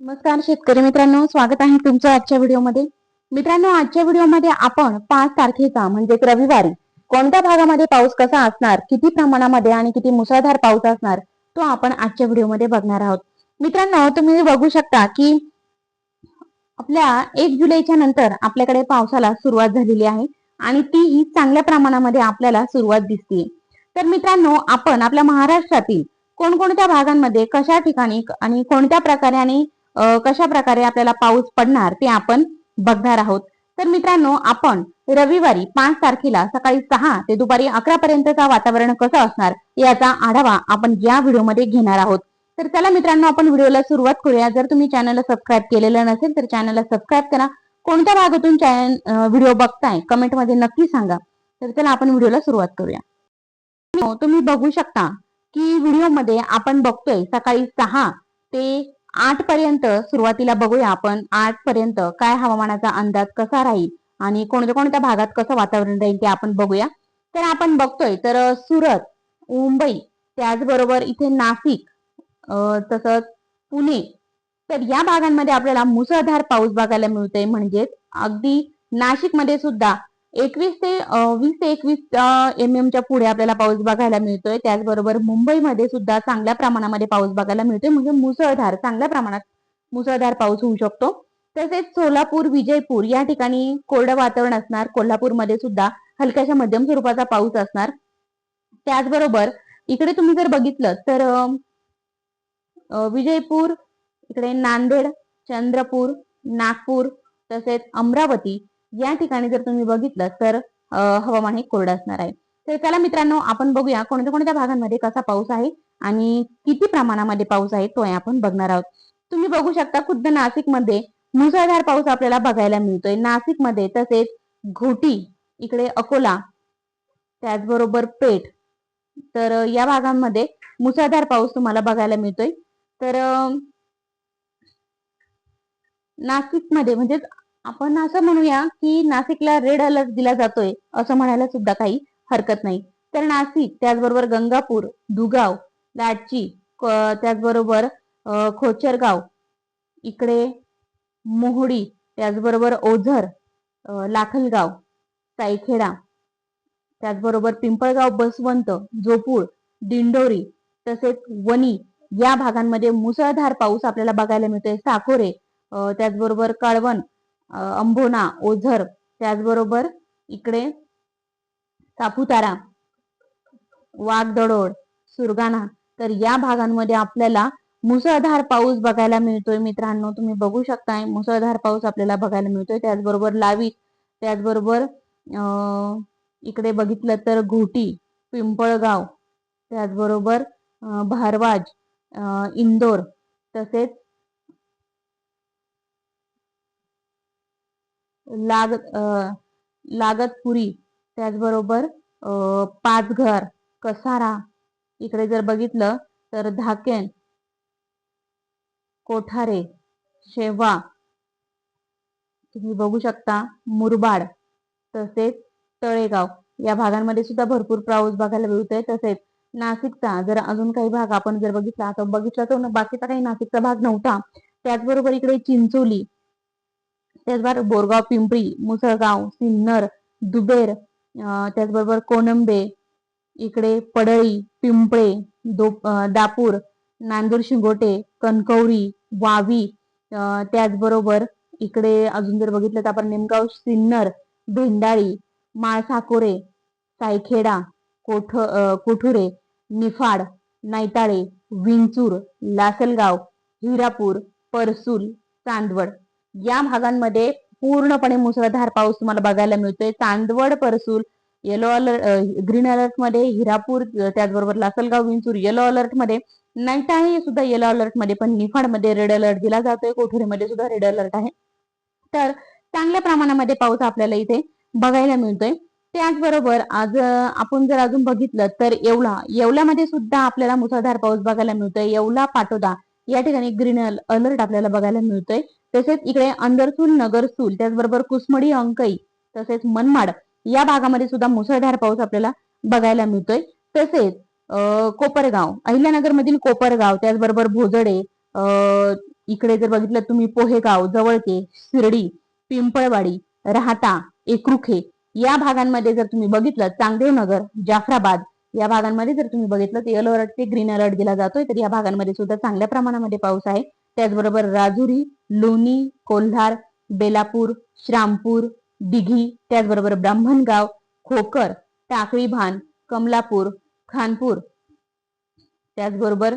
नमस्कार शेतकरी मित्रांनो, स्वागत आहे तुमचं आजच्या व्हिडिओमध्ये. मित्रांनो, आजच्या व्हिडिओमध्ये आपण 5 तारखेचा म्हणजे रविवारी कोणत्या भागामध्ये पाऊस कसा असणार, किती प्रमाणामध्ये आणि किती मुसळधार पाऊस असणार तो आपण आजच्या व्हिडिओमध्ये बघणार आहोत. मित्रांनो, तुम्ही बघू शकता की आपल्या 1 जुलैच्या नंतर आपल्याकडे पावसाला सुरुवात झालेली आहे आणि तीही चांगल्या प्रमाणामध्ये आपल्याला सुरुवात दिसते. तर मित्रांनो, आपण आपल्या महाराष्ट्रातील कोणकोणत्या भागांमध्ये कशा ठिकाणी आणि कोणत्या प्रकारे आणि कशा प्रकारे आपल्याला पाऊस पडणार ते आपण बघणार आहोत. तर मित्रांनो, आपण रविवारी 5 तारखेला सकाळी 6 ते दुपारी 11 पर्यंतचा वातावरण कसं असणार याचा आढावा आपण या व्हिडिओमध्ये घेणार आहोत. तर चला मित्रांनो, आपण व्हिडिओला सुरुवात करूया. जर तुम्ही चॅनलला सबस्क्राईब केलेलं नसेल तर चॅनलला सबस्क्राईब करा. कोणत्या भागातून व्हिडिओ बघताय कमेंटमध्ये नक्की सांगा. तर चला आपण व्हिडिओला सुरुवात करूया. तुम्ही बघू शकता की व्हिडिओमध्ये आपण बघतोय सकाळी 6 ते 8 पर्यंत. सुरुवातीला बघूया आपण 8 पर्यंत काय हवामानाचा अंदाज कसा राहील आणि कोणत्या कोणत्या भागात कसं वातावरण राहील ते आपण बघूया. तर आपण बघतोय तर सुरत, मुंबई, त्याचबरोबर इथे नाशिक, तसंच पुणे, तर या भागांमध्ये आपल्याला मुसळधार पाऊस बघायला मिळतोय. म्हणजेच अगदी नाशिकमध्ये सुद्धा 21 ते 20 ते 21 च्या पुढे आपल्याला पाऊस बघायला मिळतोय. त्याचबरोबर मुंबईमध्ये सुद्धा चांगल्या प्रमाणामध्ये पाऊस बघायला मिळतोय. म्हणजे मुसळधार चांगल्या प्रमाणात मुसळधार पाऊस होऊ शकतो. तसेच सोलापूर, विजयपूर या ठिकाणी कोरडं वातावरण असणार. कोल्हापूरमध्ये सुद्धा हलक्याशा मध्यम स्वरूपाचा पाऊस असणार. त्याचबरोबर इकडे तुम्ही जर बघितलं तर विजयपूर, इकडे नांदेड, चंद्रपूर, नागपूर, तसेच अमरावती या ठिकाणी जर तुम्ही बघितलं तर हवामान हे कोरडं असणार आहे. तर चला मित्रांनो, आपण बघूया कोणत्या कोणत्या भागांमध्ये कसा पाऊस आहे आणि किती प्रमाणामध्ये पाऊस आहे तो आपण बघणार आहोत. तुम्ही बघू शकता खुद्द नाशिकमध्ये मुसळधार पाऊस आपल्याला बघायला मिळतोय. नाशिकमध्ये, तसेच घोटी, इकडे अकोला, त्याचबरोबर पेठ, तर या भागांमध्ये मुसळधार पाऊस तुम्हाला बघायला मिळतोय. तर नाशिकमध्ये म्हणजे आपण असं म्हणूया की नाशिकला रेड अलर्ट दिला जातोय असं म्हणायला सुद्धा काही हरकत नाही. तर नाशिक, त्याचबरोबर गंगापूर, दुगाव, लाटची, त्याचबरोबर खोचरगाव, इकडे मोहोडी, त्याचबरोबर ओझर, लाखलगाव, सायखेडा, त्याचबरोबर पिंपळगाव, बसवंत, जोपूर, दिंडोरी, तसेच वणी या भागांमध्ये मुसळधार पाऊस आपल्याला बघायला मिळतोय. साकोरे, त्याचबरोबर कळवण, अंभोणा, ओझर, त्याचबरोबर इकडे सापुतारा, वाघदडोळ, सुरगाणा, तर या भागांमध्ये आपल्याला मुसळधार पाऊस बघायला मिळतोय. मित्रांनो, तुम्ही बघू शकताय मुसळधार पाऊस आपल्याला बघायला मिळतोय. त्याचबरोबर लावीत, त्याचबरोबर इकडे बघितलं तर घोटी, पिंपळगाव, त्याचबरोबर भारवाज, इंदोर, तसेच लागतपुरी, त्याचबरोबर पाचघर, कसारा, इकडे जर बघितलं तर धाकेन, कोठारे, शेवा, तुम्ही बघू शकता मुरबाड, तसेच तळेगाव या भागांमध्ये सुद्धा भरपूर पाऊस बघायला मिळतोय. तसेच नाशिकचा जर अजून काही भाग आपण जर बघितला तर बाकीचा काही नाशिकचा भाग नव्हता. त्याचबरोबर इकडे चिंचोली, त्याचबरोबर बोरगाव, पिंपरी, मुसळगाव, सिन्नर, दुबेर, त्याचबरोबर कोणंबे, इकडे पडळी, पिंपळे, दापूर, नांदूर शिंगोटे, कणकवली, वावी, त्याचबरोबर इकडे अजून जर बघितलं तर आपण निमगाव, सिन्नर, भेंडाळी, माळसाकोरे, सायखेडा, कोठुरे, निफाड, नायताळे, विंचूर, लासलगाव, हिरापूर, परसूल, चांदवड या भागांमध्ये पूर्णपणे मुसळधार पाऊस तुम्हाला बघायला मिळतोय. Chandwad, Parsul yellow alert, green alert मध्ये, हिरापूर, त्याचबरोबर लासलगाव, विंचूर येलो अलर्ट मध्ये, नायताळे सुद्धा येलो अलर्ट मध्ये, पण निफाड मध्ये रेड अलर्ट दिला जातोय. कोठुरीमध्ये सुद्धा रेड अलर्ट आहे. तर चांगल्या प्रमाणामध्ये पाऊस आपल्याला इथे बघायला मिळतोय. त्याचबरोबर आज आपण जर अजून बघितलं तर येवल्यामध्ये सुद्धा आपल्याला मुसळधार पाऊस बघायला मिळतोय. येवला, पाटोदा या ठिकाणी ग्रीन अलर्ट आपल्याला बघायला मिळतोय. तसेच इकडे अंदरसूल, नगरसूल, त्याचबरोबर कुसमडी, अंकई, तसेच मनमाड या भागामध्ये सुद्धा मुसळधार पाऊस आपल्याला बघायला मिळतोय. तसेच कोपरगाव, अहिल्यानगर मधील कोपरगाव, त्याचबरोबर भोजडे, इकडे जर बघितलं तुम्ही पोहेगाव, जवळके, शिर्डी, पिंपळवाडी, राहाता, एकरुखे या भागांमध्ये जर तुम्ही बघितलं, चांगदेवनगर, जाफराबाद या भागांमध्ये जर तुम्ही बघितलं तर येलो अलर्ट ते ग्रीन अलर्ट दिला जातोय. तर या भागांमध्ये सुद्धा चांगल्या प्रमाणामध्ये पाऊस आहे. त्याचबरोबर राजुरी, लोणी, कोल्हार, बेलापूर, श्रामपूर, दिघी, त्याचबरोबर ब्राह्मणगाव, खोकर, टाकळी भान, कमलापूर, खानपूर, त्याचबरोबर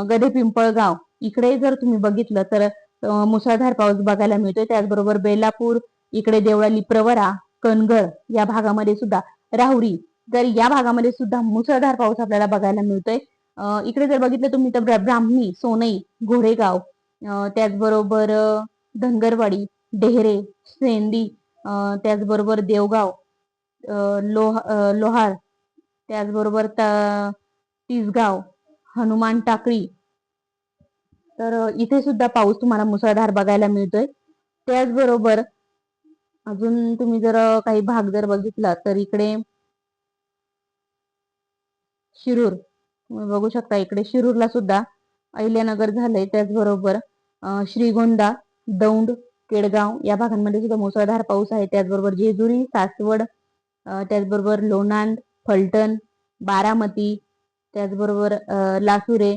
गधे पिंपळगाव इकडे जर तुम्ही बघितलं तर मुसळधार पाऊस बघायला मिळतोय. त्याचबरोबर बेलापूर, इकडे देवळाली, प्रवरा, कनगळ या भागामध्ये सुद्धा, राहुरी तर या भागामध्ये सुद्धा मुसळधार पाऊस आपल्याला बघायला मिळतोय. इकडे जर बघितलं तुम्ही तर ब्राह्मणी, सोनई, घोडेगाव, त्याचबरोबर धनगरवाडी, डेहरे, सेंदी, त्याचबरोबर देवगाव, लोहार, त्याचबरोबर तिसगाव, हनुमान टाकळी तर इथे सुद्धा पाऊस तुम्हाला मुसळधार बघायला मिळतोय. त्याचबरोबर अजून तुम्ही जर काही भाग जर बघितला तर इकडे शिरूर तुम्ही बघू शकता. इकडे शिरूरला सुद्धा अहिल्यानगर झालंय. त्याचबरोबर श्रीगोंदा, दौंड, केडगाव या भागांमध्ये सुद्धा मुसळधार पाऊस आहे. त्याचबरोबर जेजुरी, सासवड, त्याचबरोबर लोणांद, फलटण, बारामती, त्याचबरोबर लासुरे,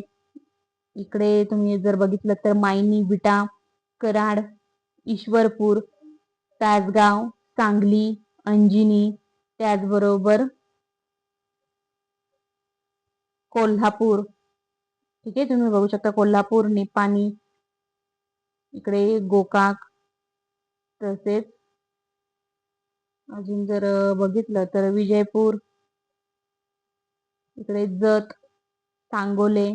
इकडे तुम्ही जर बघितलं तर मायनी, विटा, कराड, ईश्वरपूर, तासगाव, सांगली, अंजिनी, त्याचबरोबर कोल्हापूर, ठीक आहे. तुम्ही बघू शकता कोल्हापूर, निपाणी, इकडे गोकाक, तसेच अजून जर बघितलं तर विजयपूर, इकडे जत, सांगोले,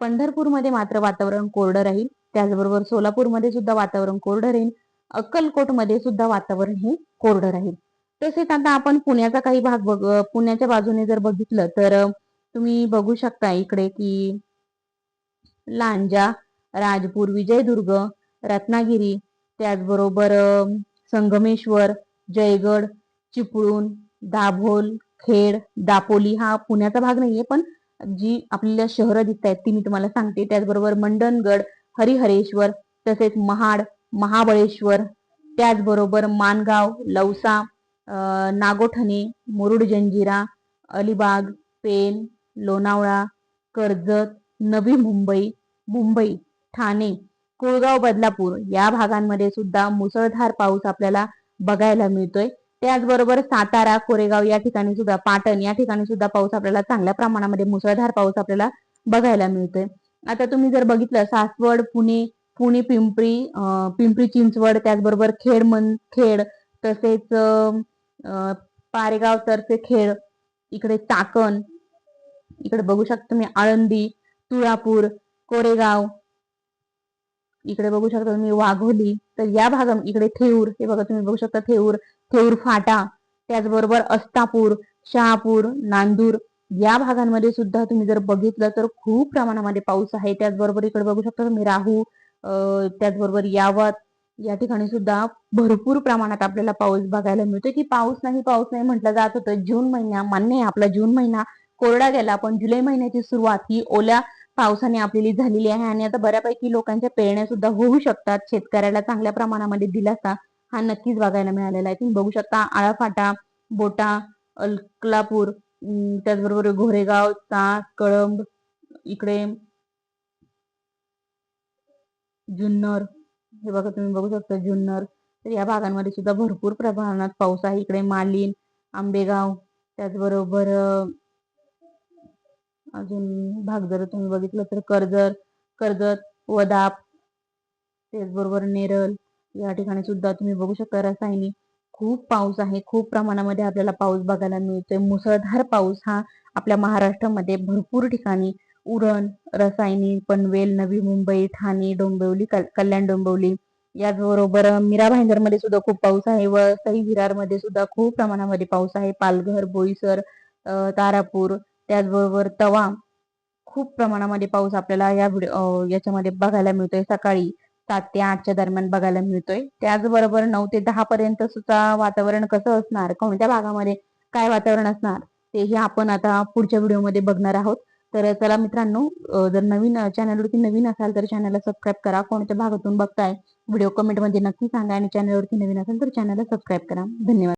पंढरपूरमध्ये मात्र वातावरण कोरडं राहील. त्याचबरोबर सोलापूरमध्ये सुद्धा वातावरण कोरडं राहील. अक्कलकोटमध्ये सुद्धा वातावरण हे कोरडं राहील. तसेच आता आपण पुण्याचा काही भाग पुण्याच्या बाजूने जर बघितलं तर तुम्ही बघू शकता इकडे की लांजा, राजपूर, विजयदुर्ग, रत्नागिरी, त्याचबरोबर संगमेश्वर, जयगड, चिपळूण, दाभोल, खेड, दापोली हा पुण्याचा भाग नाहीये, पण जी आपल्याला शहरं दिसत आहेत ती मी तुम्हाला सांगते. त्याचबरोबर मंडणगड, हरिहरेश्वर, तसेच महाड, महाबळेश्वर, त्याचबरोबर माणगाव, लौसा, नागोठणे, मुरुड जंजिरा, अलिबाग, पेन, लोणावळा, कर्जत, नवी मुंबई, मुंबई, ठाणे, कुळगाव, बदलापूर या भागांमध्ये सुद्धा मुसळधार पाऊस आपल्याला बघायला मिळतोय. त्याचबरोबर सातारा, कोरेगाव या ठिकाणी सुद्धा, पाटण या ठिकाणी सुद्धा पाऊस आपल्याला चांगल्या प्रमाणामध्ये मुसळधार पाऊस आपल्याला बघायला मिळतोय. आता तुम्ही जर बघितलं सासवड, पुणे, पुणे पिंपरी चिंचवड, त्याचबरोबर खेड, तसेच पारेगाव, तर्फे खेड, इकडे चाकण, इकडे बघू शकता तुम्ही आळंदी, तुळापूर, कोरेगाव, इकडे बघू शकता तुम्ही वाघोली, तर या भागात इकडे थेऊर, हे बघा तुम्ही बघू शकता थेऊर फाटा, त्याचबरोबर अस्तापूर, शहापूर, नांदूर या भागांमध्ये सुद्धा तुम्ही जर बघितलं तर खूप प्रमाणामध्ये पाऊस आहे. त्याचबरोबर इकडे बघू शकता तुम्ही राहू, त्याचबरोबर यावत या ठिकाणी सुद्धा भरपूर प्रमाणात आपल्याला पाऊस बघायला मिळतो. की पाऊस नाही म्हटलं जात होतं. जून महिना मान्य आहे, आपला जून महिना कोरडा गेला, पण जुलै महिन्याची सुरुवात ही ओल्या पावसाने आपलेली झालेली आहे आणि आता बऱ्यापैकी लोकांच्या पेरण्या सुद्धा होऊ शकतात. शेतकऱ्याला चांगल्या प्रमाणामध्ये दिलासा हा नक्कीच बघायला मिळालेला आहे. तुम्ही बघू शकता आळाफाटा, बोटा, अल्कलापूर, त्याचबरोबर घोरेगाव, चास, कळंब, इकडे जुन्नर, हे बघा तुम्ही बघू शकता जुन्नर, तर या भागांमध्ये सुद्धा भरपूर प्रमाणात पाऊस आहे. इकडे मालीन, आंबेगाव, त्याचबरोबर अजून भाग जर तुम्ही बघितलं तर कर्जत, वदाप, त्याचबरोबर नेरळ या ठिकाणी सुद्धा तुम्ही बघू शकता रसायनी खूप पाऊस आहे. खूप प्रमाणामध्ये आपल्याला पाऊस बघायला मिळतोय. मुसळधार पाऊस हा आपल्या महाराष्ट्रामध्ये भरपूर ठिकाणी उरण, रसायनी, पनवेल, नवी मुंबई, ठाणे, डोंबिवली, कल्याण डोंबिवली, याचबरोबर मीरा भाईंदरमध्ये सुद्धा खूप पाऊस आहे. व सई विरारमध्ये सुद्धा खूप प्रमाणामध्ये पाऊस आहे. पालघर, बोईसर, तारापूर, त्याचबरोबर तवा खूप प्रमाणामध्ये पाऊस आपल्याला याच्यामध्ये बघायला मिळतोय. सकाळी 7 ते 8च्या दरम्यान बघायला मिळतोय. त्याचबरोबर 9 ते 10 पर्यंत सुद्धा वातावरण कसं असणार, कोणत्या भागामध्ये काय वातावरण असणार तेही आपण आता पुढच्या व्हिडिओमध्ये बघणार आहोत. तर चला मित्रांनो, जर नवीन चॅनलवरती नवीन असाल तर चॅनलला सबस्क्राईब करा. कोणत्या भागातून बघताय व्हिडिओ कमेंटमध्ये नक्की सांगा आणि चॅनलवरती नवीन असाल तर चॅनलला सबस्क्राईब करा. धन्यवाद.